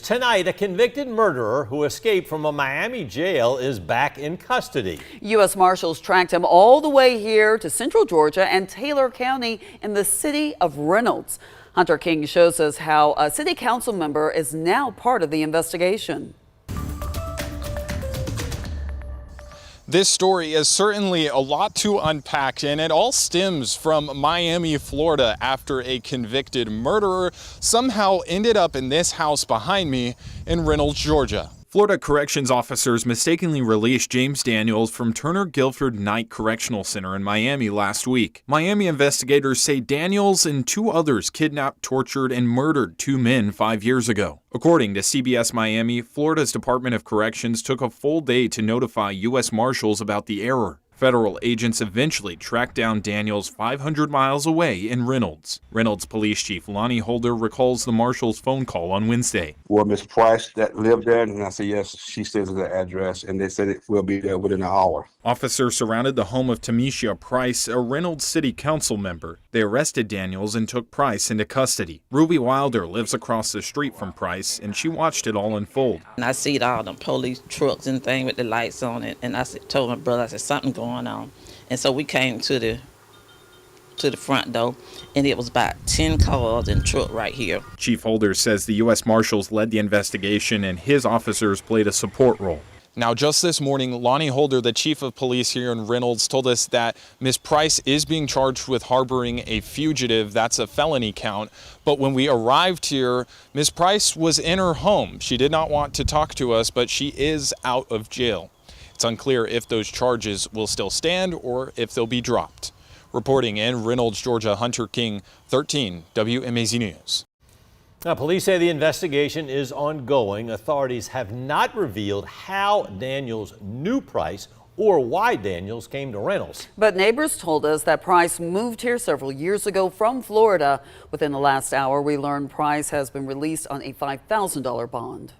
Tonight, a convicted murderer who escaped from a Miami jail is back in custody. U.S. Marshals tracked him all the way here to Central Georgia and Taylor County in the city of Reynolds. Hunter King shows us how a city council member is now part of the investigation. This story is certainly a lot to unpack, and it all stems from Miami, Florida, after a convicted murderer somehow ended up in this house behind me in Reynolds, Georgia. Florida corrections officers mistakenly released James Daniels from Turner Guilford Night Correctional Center in Miami last week. Miami investigators say Daniels and two others kidnapped, tortured, and murdered two men 5 years ago. According to CBS Miami, Florida's Department of Corrections took a full day to notify U.S. Marshals about the error. Federal agents eventually tracked down Daniels 500 miles away in Reynolds. Reynolds Police Chief Lonnie Holder recalls the Marshals' phone call on Wednesday. Well, Miss Price that lived there, and I said, yes, she says the address, and they said it will be there within an hour. Officers surrounded the home of Timishea Price, a Reynolds City Council member. They arrested Daniels and took Price into custody. Ruby Wilder lives across the street from Price, and she watched it all unfold. And I see all them police trucks and things with the lights on it, and told my brother, I said, something going on. And so we came to the front door, and it was about 10 cars and truck right here. Chief Holder says the U.S. Marshals led the investigation and his officers played a support role. Now, just this morning, Lonnie Holder, the chief of police here in Reynolds, told us that Ms. Price is being charged with harboring a fugitive. That's a felony count. But when we arrived here, Ms. Price was in her home. She did not want to talk to us, but she is out of jail. It's unclear if those charges will still stand or if they'll be dropped. Reporting in Reynolds, Georgia, Hunter King, 13 WMAZ News. Now, police say the investigation is ongoing. Authorities have not revealed how Daniels knew Price or why Daniels came to Reynolds. But neighbors told us that Price moved here several years ago from Florida. Within the last hour, we learned Price has been released on a $5,000 bond.